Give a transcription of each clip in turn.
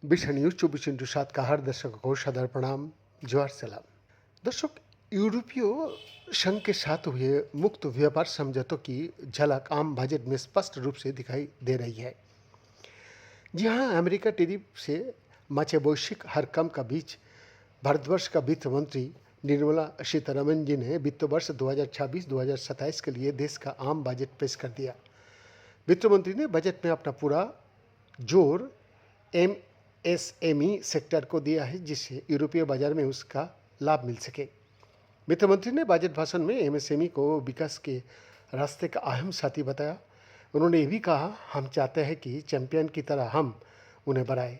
विश्व न्यूज 24/7 का हर दर्शकों को सादर प्रणाम, जोहार सलाम। दर्शक, यूरोपीय संघ के साथ हुए मुक्त व्यापार समझौतों की झलक आम बजट में स्पष्ट रूप से दिखाई दे रही है। जी हाँ, अमेरिका टेरिफ से मचे वैश्विक हड़कंप का बीच भारतवर्ष का वित्त मंत्री निर्मला सीतारमण जी ने वित्त वर्ष 2026-2027 के लिए देश का आम बजट पेश कर दिया। वित्त मंत्री ने बजट में अपना पूरा जोर एमएसएमई सेक्टर को दिया है, जिससे यूरोपीय बाजार में उसका लाभ मिल सके। वित्त मंत्री ने बजट भाषण में एमएसएमई को विकास के रास्ते का अहम साथी बताया। उन्होंने ये भी कहा, हम चाहते हैं कि चैंपियन की तरह हम उन्हें बढ़ाएं।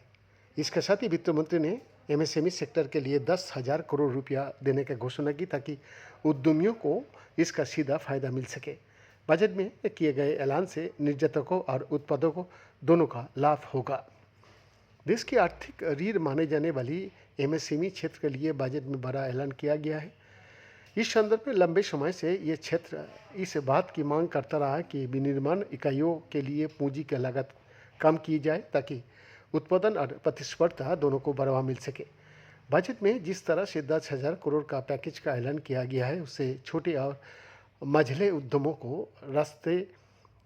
इसके साथ ही वित्त मंत्री ने एमएसएमई सेक्टर के लिए 10,000 करोड़ रुपया देने की घोषणा की, ताकि उद्यमियों को इसका सीधा फायदा मिल सके। बजट में किए गए ऐलान से निर्यातकों और उत्पादकों दोनों का लाभ होगा। देश की आर्थिक रीढ़ माने जाने वाली एमएसएमई क्षेत्र के लिए बजट में बड़ा ऐलान किया गया है। इस संदर्भ में लंबे समय से ये क्षेत्र इस बात की मांग करता रहा है कि विनिर्माण इकाइयों के लिए पूंजी की लागत कम की जाए, ताकि उत्पादन और प्रतिस्पर्धा दोनों को बढ़ावा मिल सके। बजट में जिस तरह से 10,000 करोड़ का पैकेज का ऐलान किया गया है, उससे छोटे और मझले उद्यमों को रास्ते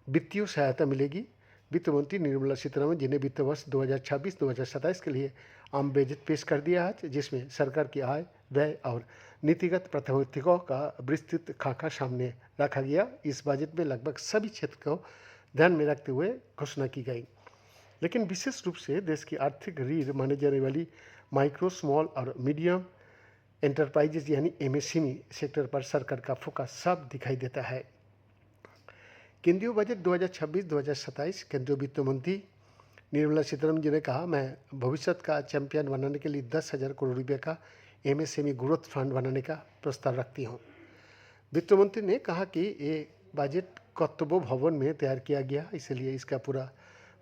वित्तीय सहायता मिलेगी। वित्त मंत्री निर्मला सीतारमण जी ने वित्त वर्ष 2026-2027 के लिए आम बजट पेश कर दिया है, जिसमें सरकार की आय, व्यय और नीतिगत प्राथमिकताओं का विस्तृत खाका सामने रखा गया। इस बजट में लगभग सभी क्षेत्र को ध्यान में रखते हुए घोषणा की गई, लेकिन विशेष रूप से देश की आर्थिक रीढ़ माने जाने वाली माइक्रो, स्मॉल और मीडियम एंटरप्राइजेज यानी एमएसएमई सेक्टर पर सरकार का फोकस साफ दिखाई देता है। केंद्रीय बजट 2026-2027 केंद्रीय वित्त मंत्री निर्मला सीतारमण जी ने कहा, मैं भविष्य का चैंपियन बनाने के लिए 10,000 करोड़ रुपये का एमएसएमई ग्रोथ फंड बनाने का प्रस्ताव रखती हूँ। वित्त मंत्री ने कहा कि ये बजट कर्तव्य भवन में तैयार किया गया, इसलिए इसका पूरा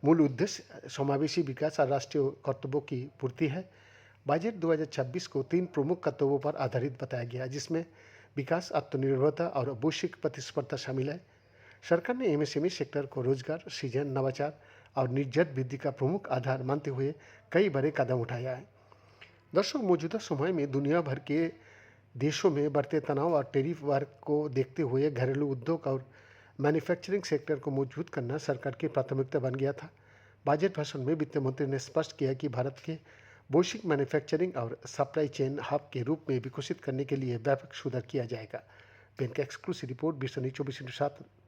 मूल उद्देश्य समावेशी विकास और राष्ट्रीय कर्तव्यों की पूर्ति है। बजट 2026 को 3 प्रमुख कर्तव्यों पर आधारित बताया गया, जिसमें विकास, आत्मनिर्भरता और वैश्विक प्रतिस्पर्धा शामिल है। सरकार ने एमएसएमई सेक्टर को रोजगार सृजन, नवाचार और निर्यात वृद्धि का प्रमुख आधार मानते हुए कई बड़े कदम उठाया है। दर्शक, मौजूदा समय में दुनिया भर के देशों में बढ़ते तनाव और टैरिफ वार को देखते हुए घरेलू उद्योग और मैन्युफैक्चरिंग सेक्टर को मजबूत करना सरकार की प्राथमिकता बन गया था। बजट भाषण में वित्त मंत्री ने स्पष्ट किया कि भारत के वैश्विक मैन्युफैक्चरिंग और सप्लाई चेन हब के रूप में विकसित करने के लिए व्यापक सुधार किया जाएगा। बैंक एक्सक्लूसिव रिपोर्ट, विश्व न्यूज 24/7।